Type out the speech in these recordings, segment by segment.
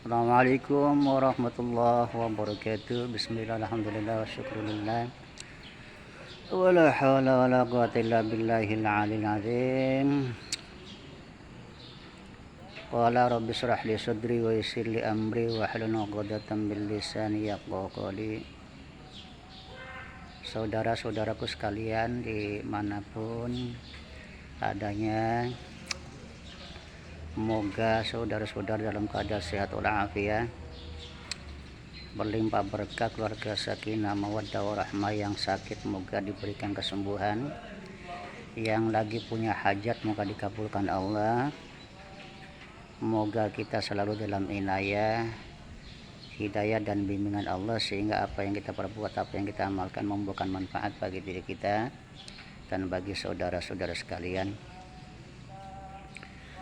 Assalamualaikum warahmatullahi wabarakatuh. Bismillah, alhamdulillah, wa syukurillah. Wa la hawla wa la quwata illa billahil aliyil azim. Qala rabbi shrah li sadri wa yassir li amri wa hlul 'uqdatam min lisani yafqahu qawli. Saudara-saudaraku sekalian dimanapun adanya, semoga saudara-saudara dalam keadaan sehat walafiat, berlimpah berkah, keluarga sakinah mawaddah warahmah. Yang sakit moga diberikan kesembuhan, yang lagi punya hajat moga dikabulkan Allah. Moga kita selalu dalam inayah, hidayah dan bimbingan Allah, sehingga apa yang kita perbuat, apa yang kita amalkan membuahkan manfaat bagi diri kita dan bagi saudara-saudara sekalian.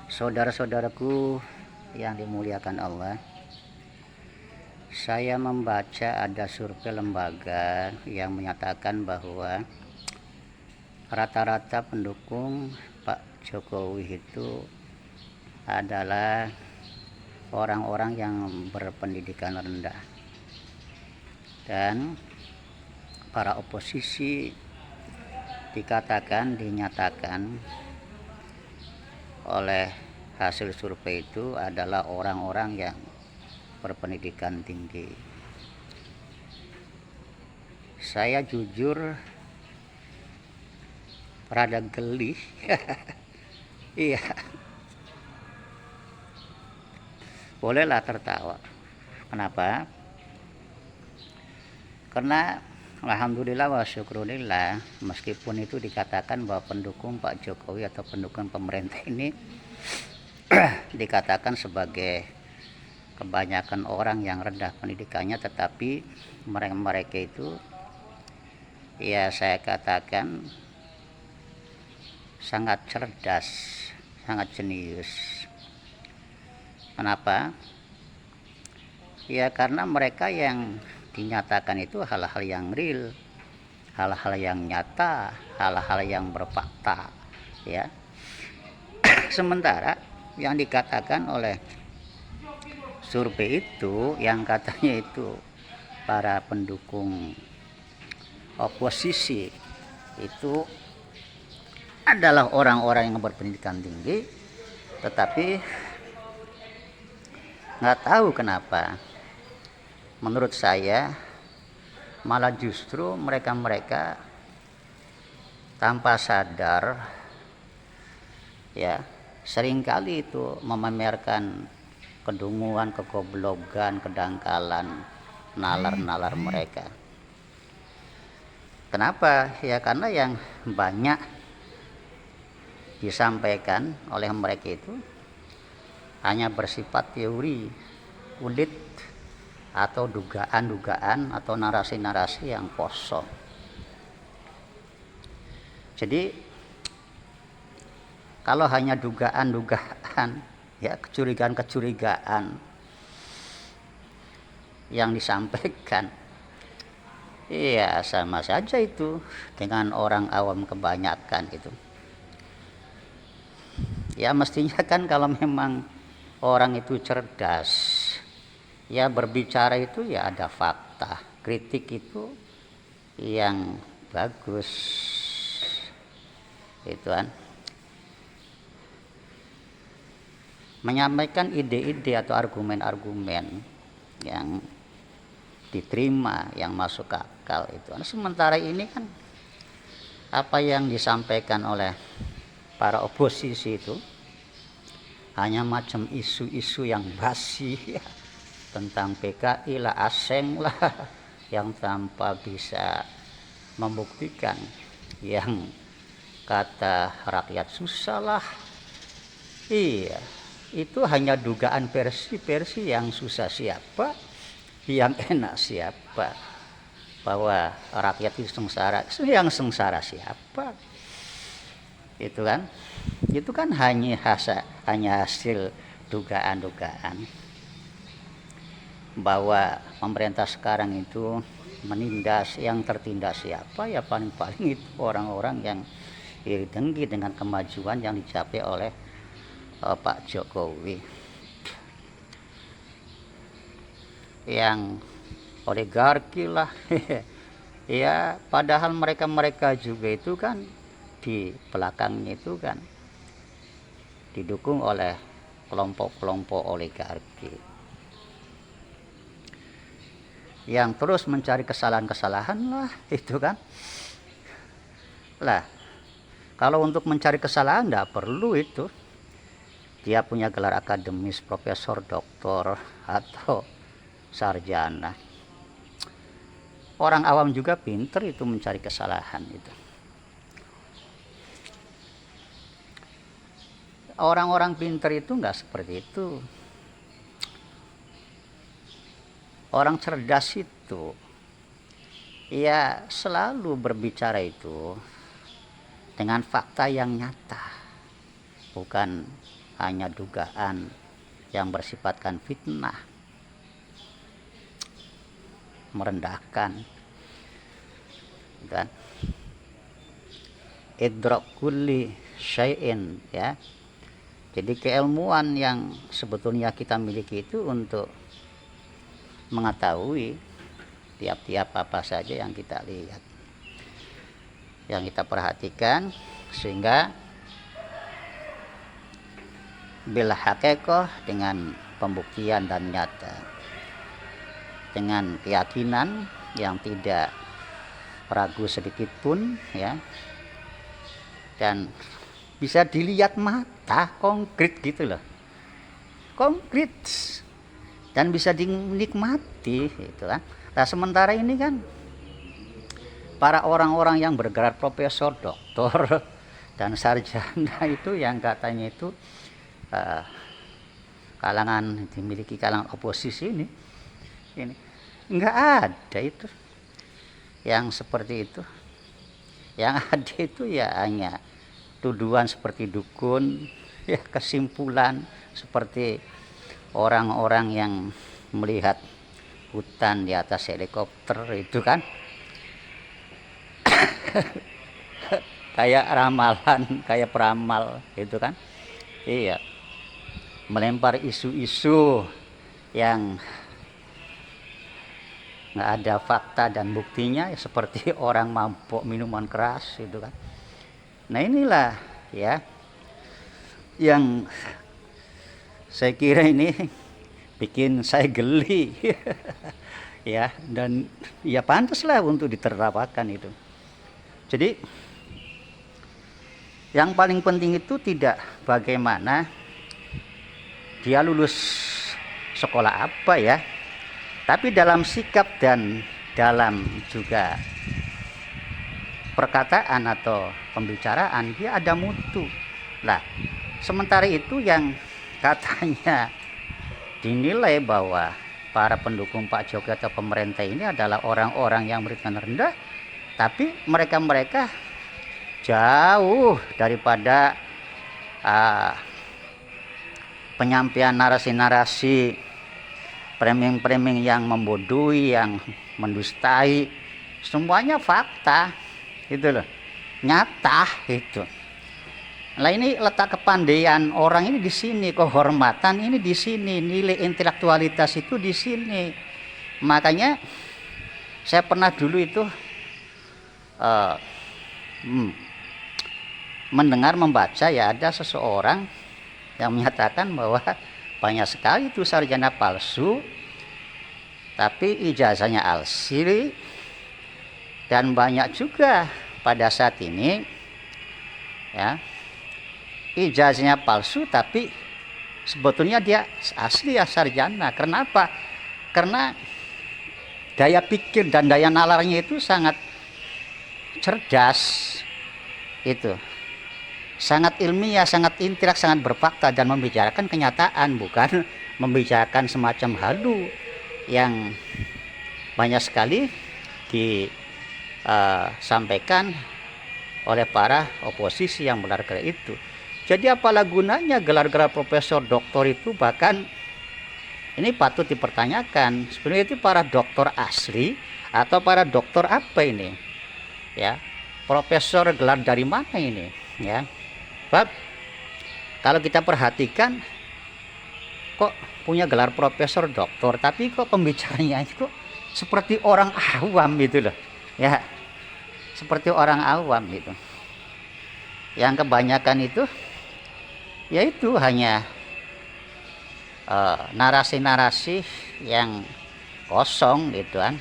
Saudara-saudaraku yang dimuliakan Allah, saya membaca ada survei lembaga yang menyatakan bahwa rata-rata pendukung Pak Jokowi itu adalah orang-orang yang berpendidikan rendah, dan para oposisi dinyatakan oleh hasil survei itu adalah orang-orang yang berpendidikan tinggi. Saya jujur rada geli. Iya, bolehlah tertawa. Kenapa? Karena alhamdulillah wa syukurillah, meskipun itu dikatakan bahwa pendukung Pak Jokowi atau pendukung pemerintah ini dikatakan sebagai kebanyakan orang yang rendah pendidikannya, tetapi mereka itu, ya saya katakan, sangat cerdas, sangat jenius. Kenapa? Ya karena mereka yang dinyatakan itu hal-hal yang real, hal-hal yang nyata, hal-hal yang berfakta, ya. Sementara yang dikatakan oleh survei itu, yang katanya itu para pendukung oposisi itu adalah orang-orang yang berpendidikan tinggi, tetapi nggak tahu kenapa, menurut saya malah justru mereka tanpa sadar, ya, seringkali itu memamerkan kedunguan, kegoblokan, kedangkalan, nalar-nalar mereka. Kenapa? Ya karena yang banyak disampaikan oleh mereka itu hanya bersifat teori, kulit, atau dugaan-dugaan atau narasi-narasi yang kosong. Jadi kalau hanya dugaan-dugaan, ya, kecurigaan-kecurigaan yang disampaikan, iya sama saja itu dengan orang awam kebanyakan gitu. Ya mestinya kan kalau memang orang itu cerdas, ya berbicara itu ya ada fakta, kritik itu yang bagus, itu kan, menyampaikan ide-ide atau argumen-argumen yang diterima, yang masuk akal itu. Sementara ini kan apa yang disampaikan oleh para oposisi itu hanya macam isu-isu yang basi, ya, tentang PKI lah, aseng lah, yang tanpa bisa membuktikan, yang kata rakyat susah lah. Iya, itu hanya dugaan versi yang susah siapa, yang enak siapa, bahwa rakyat itu sengsara, yang sengsara siapa, itu kan hanya hasil dugaan-dugaan bahwa pemerintah sekarang itu menindas, yang tertindas siapa, ya paling-paling itu orang-orang yang iri dengki dengan kemajuan yang dicapai oleh Pak Jokowi. yang oligarki lah. Ya, padahal mereka juga itu kan di belakangnya itu kan didukung oleh kelompok-kelompok oligarki yang terus mencari kesalahan-kesalahan lah, itu kan. Lah, kalau untuk mencari kesalahan tidak perlu itu dia punya gelar akademis, profesor, doktor, atau sarjana. Orang awam juga pinter itu mencari kesalahan itu. Orang-orang pinter itu nggak seperti itu. Orang cerdas itu ya selalu berbicara itu dengan fakta yang nyata, bukan hanya dugaan yang bersifatkan fitnah, merendahkan, kan? Idrak kulli syai'in, ya. Jadi keilmuan yang sebetulnya kita miliki itu untuk mengetahui tiap-tiap apa saja yang kita lihat, yang kita perhatikan, sehingga bil haqiqah, dengan pembuktian dan nyata, dengan keyakinan yang tidak ragu sedikit pun, ya, dan bisa dilihat mata, konkret gitu loh, konkret, dan bisa dinikmati gitu kan. Nah, sementara ini kan para orang-orang yang bergelar profesor, doktor, dan sarjana itu yang katanya itu kalangan dimiliki kalangan oposisi ini nggak ada itu yang seperti itu. Yang ada itu ya hanya tuduhan seperti dukun, ya, kesimpulan seperti orang-orang yang melihat hutan di atas helikopter itu kan. Kayak ramalan, kayak peramal itu kan. Iya, melempar isu-isu yang nggak ada fakta dan buktinya, ya, seperti orang mabuk minuman keras itu kan. Nah, inilah ya yang saya kira ini bikin saya geli. Ya, dan ya pantaslah untuk ditertawakan itu. Jadi yang paling penting itu tidak bagaimana dia lulus sekolah apa, ya, tapi dalam sikap dan dalam juga perkataan atau pembicaraan dia ada mutu. Lah, sementara itu yang katanya dinilai bahwa para pendukung Pak Jokowi atau pemerintah ini adalah orang-orang yang berpendidikan rendah, tapi mereka jauh daripada penyampaian narasi-narasi framing-framing yang membodohi, yang mendustai. Semuanya fakta itu loh, nyata itu. Nah, ini letak kepandaian orang ini di sini, kehormatan ini di sini, nilai intelektualitas itu di sini. Makanya saya pernah dulu itu mendengar, membaca, ya, ada seseorang yang menyatakan bahwa banyak sekali itu sarjana palsu tapi ijazahnya asli, dan banyak juga pada saat ini, ya, ijazahnya palsu tapi sebetulnya dia asli, ya, sarjana. Kenapa? Karena daya pikir dan daya nalarnya itu sangat cerdas, itu sangat ilmiah, sangat intelek, sangat berfakta, dan membicarakan kenyataan, bukan membicarakan semacam halu yang banyak sekali disampaikan oleh para oposisi yang benar-benar itu. Jadi apalah gunanya gelar-gelar profesor, doktor itu? Bahkan ini patut dipertanyakan, sebenarnya itu para doktor asli atau para doktor apa ini, ya, profesor gelar dari mana ini, ya. Sebab kalau kita perhatikan kok punya gelar profesor doktor tapi kok pembicaranya itu kok seperti orang awam gitu loh ya, seperti orang awam gitu. Yang kebanyakan itu yaitu hanya narasi-narasi yang kosong gitu kan.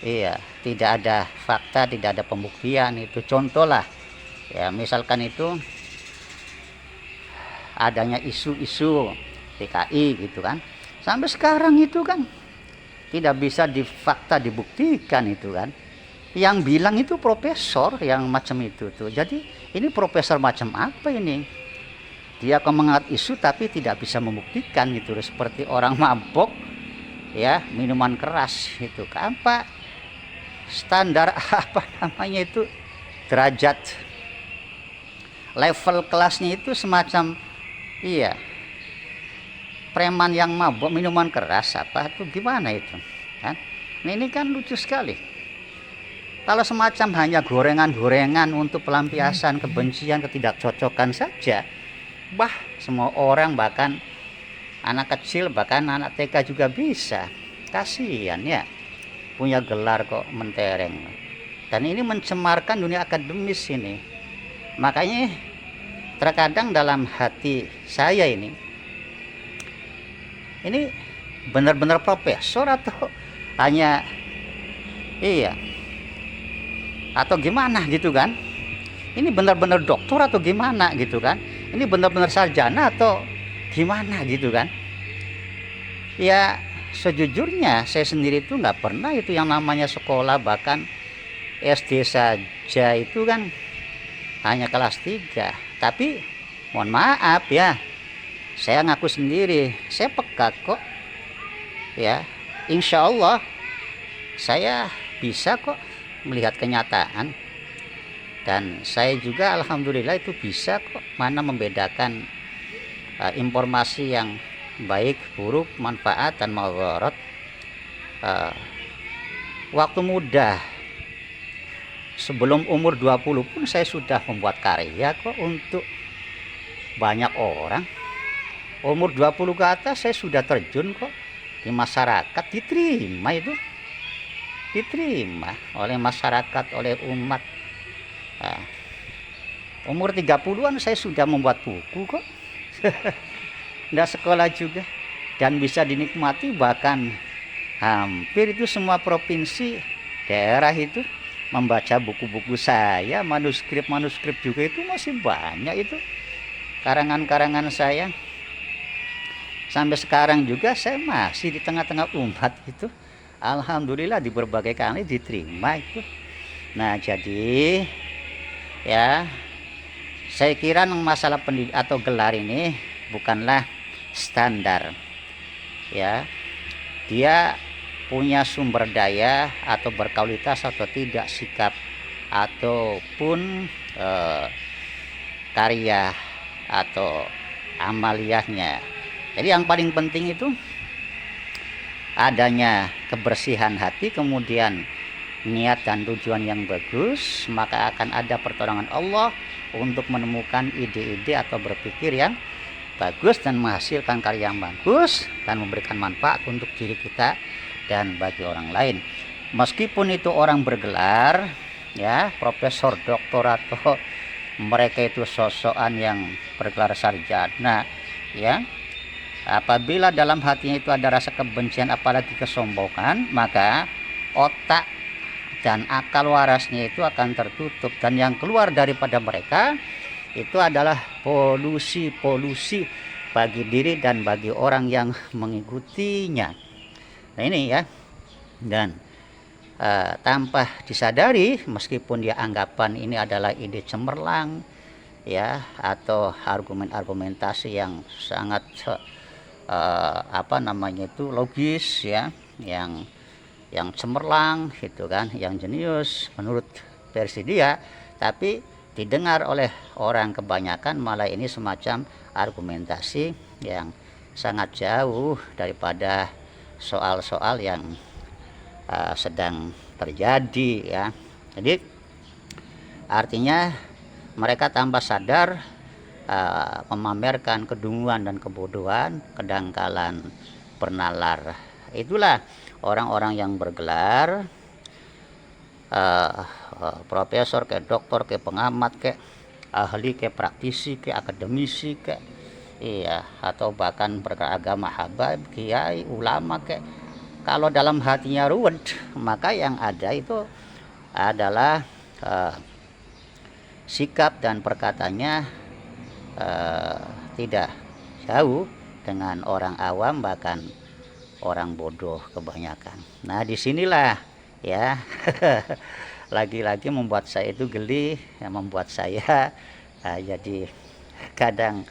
Iya, tidak ada fakta, tidak ada pembuktian. Itu contoh lah ya, misalkan itu adanya isu-isu PKI gitu kan, sampai sekarang itu kan tidak bisa fakta dibuktikan itu kan. Yang bilang itu profesor yang macam itu tuh. Jadi ini profesor macam apa ini? Dia akan mengangkat isu tapi tidak bisa membuktikan gitu, seperti orang mabok ya, minuman keras itu kan. Apa standar apa namanya itu, derajat level kelasnya itu semacam iya preman yang mabok minuman keras apa tuh gimana itu kan. Ini kan lucu sekali. Kalau semacam hanya gorengan-gorengan untuk pelampiasan kebencian, ketidakcocokan saja, semua orang, bahkan anak kecil, bahkan anak TK juga bisa. Kasihan ya, punya gelar kok mentereng. Dan ini mencemarkan dunia akademis ini. Makanya terkadang dalam hati saya ini benar-benar profesor atau hanya atau gimana gitu kan. Ini benar-benar doktor atau gimana gitu kan. Ini benar-benar sarjana atau gimana gitu kan. Ya sejujurnya saya sendiri itu nggak pernah itu yang namanya sekolah, bahkan SD saja itu kan hanya kelas 3. Tapi mohon maaf ya, saya ngaku sendiri, saya peka kok ya. Insya Allah saya bisa kok melihat kenyataan, dan saya juga alhamdulillah itu bisa kok mana membedakan informasi yang baik, buruk, manfaat dan madharat. Waktu muda sebelum umur 20 pun saya sudah membuat karya kok untuk banyak orang. Umur 20 ke atas saya sudah terjun kok di masyarakat, diterima oleh masyarakat, oleh umat. Umur 30-an saya sudah membuat buku kok. Nggak sekolah juga, dan bisa dinikmati, bahkan hampir itu semua provinsi daerah itu membaca buku-buku saya. Manuskrip juga itu masih banyak, itu karangan-karangan saya. Sampai sekarang juga saya masih di tengah-tengah umat itu. Alhamdulillah di berbagai kali diterima itu. Nah jadi ya, saya kira masalah pendidik atau gelar ini bukanlah standar ya. Dia punya sumber daya atau berkualitas atau tidak sikap ataupun karya atau amaliyahnya. Jadi yang paling penting itu adanya kebersihan hati, kemudian niat dan tujuan yang bagus, maka akan ada pertolongan Allah untuk menemukan ide-ide atau berpikir yang bagus dan menghasilkan karya yang bagus dan memberikan manfaat untuk diri kita dan bagi orang lain. Meskipun itu orang bergelar ya, profesor, doktor, atau mereka itu sosokan yang bergelar sarjana ya, apabila dalam hatinya itu ada rasa kebencian apalagi kesombongan, maka otak dan akal warasnya itu akan tertutup, dan yang keluar daripada mereka itu adalah polusi bagi diri dan bagi orang yang mengikutinya. Nah ini ya, dan tanpa disadari, meskipun dia anggapan ini adalah ide cemerlang ya, atau argumentasi yang sangat logis ya, yang cemerlang gitu kan, yang jenius menurut versi dia, tapi didengar oleh orang kebanyakan malah ini semacam argumentasi yang sangat jauh daripada soal-soal yang sedang terjadi ya. Jadi artinya mereka tanpa sadar memamerkan kedunguan dan kebodohan, kedangkalan bernalar. Itulah orang-orang yang bergelar profesor, ke doktor, ke pengamat, ke ahli, ke praktisi, ke akademisi, ke iya, atau bahkan beragama habaib, kiai, ulama, ke kalau dalam hatinya ruwet, maka yang ada itu adalah sikap dan perkataannya tidak jauh dengan orang awam, bahkan orang bodoh kebanyakan. Nah, disinilah ya lagi-lagi membuat saya itu geli, ya, membuat saya jadi kadang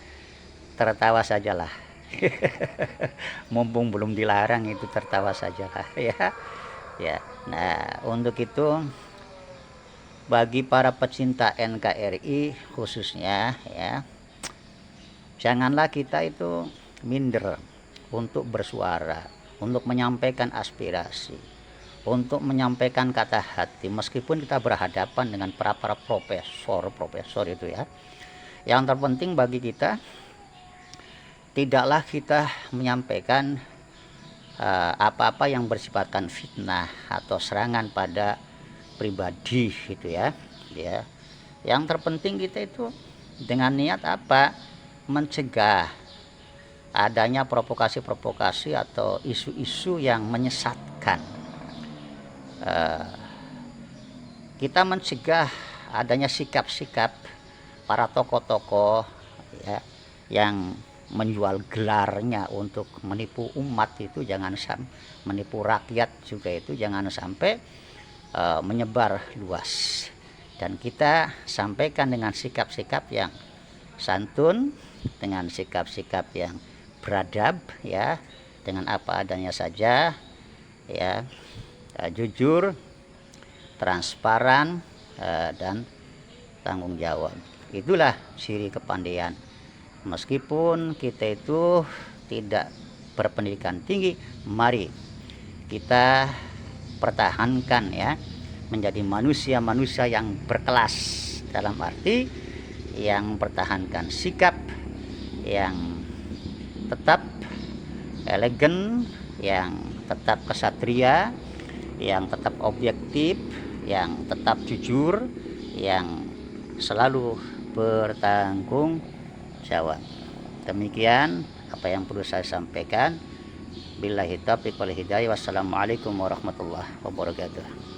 tertawa sajalah. Mumpung belum dilarang itu tertawa sajalah ya. Ya. Nah, untuk itu bagi para pecinta NKRI khususnya ya, janganlah kita itu minder untuk bersuara, untuk menyampaikan aspirasi, untuk menyampaikan kata hati, meskipun kita berhadapan dengan para profesor itu ya. Yang terpenting bagi kita, tidaklah kita menyampaikan apa-apa yang bersifatkan fitnah atau serangan pada pribadi gitu ya. Yang terpenting kita itu dengan niat apa? Mencegah adanya provokasi-provokasi atau isu-isu yang menyesatkan. Kita mencegah adanya sikap-sikap para tokoh-tokoh ya, yang menjual gelarnya untuk menipu umat itu jangan sampai, menipu rakyat juga itu jangan sampai menyebar luas. Dan kita sampaikan dengan sikap-sikap yang santun, dengan sikap-sikap yang beradab ya, dengan apa adanya saja ya, jujur, transparan, dan tanggung jawab. Itulah ciri kepandaian. Meskipun kita itu tidak berpendidikan tinggi, mari kita pertahankan ya, menjadi manusia-manusia yang berkelas, dalam arti yang mempertahankan sikap yang tetap elegan, yang tetap kesatria, yang tetap objektif, yang tetap jujur, yang selalu bertanggung jawab. Demikian apa yang perlu saya sampaikan. Billahi taufiq wal hidayah. Wassalamualaikum warahmatullahi wabarakatuh.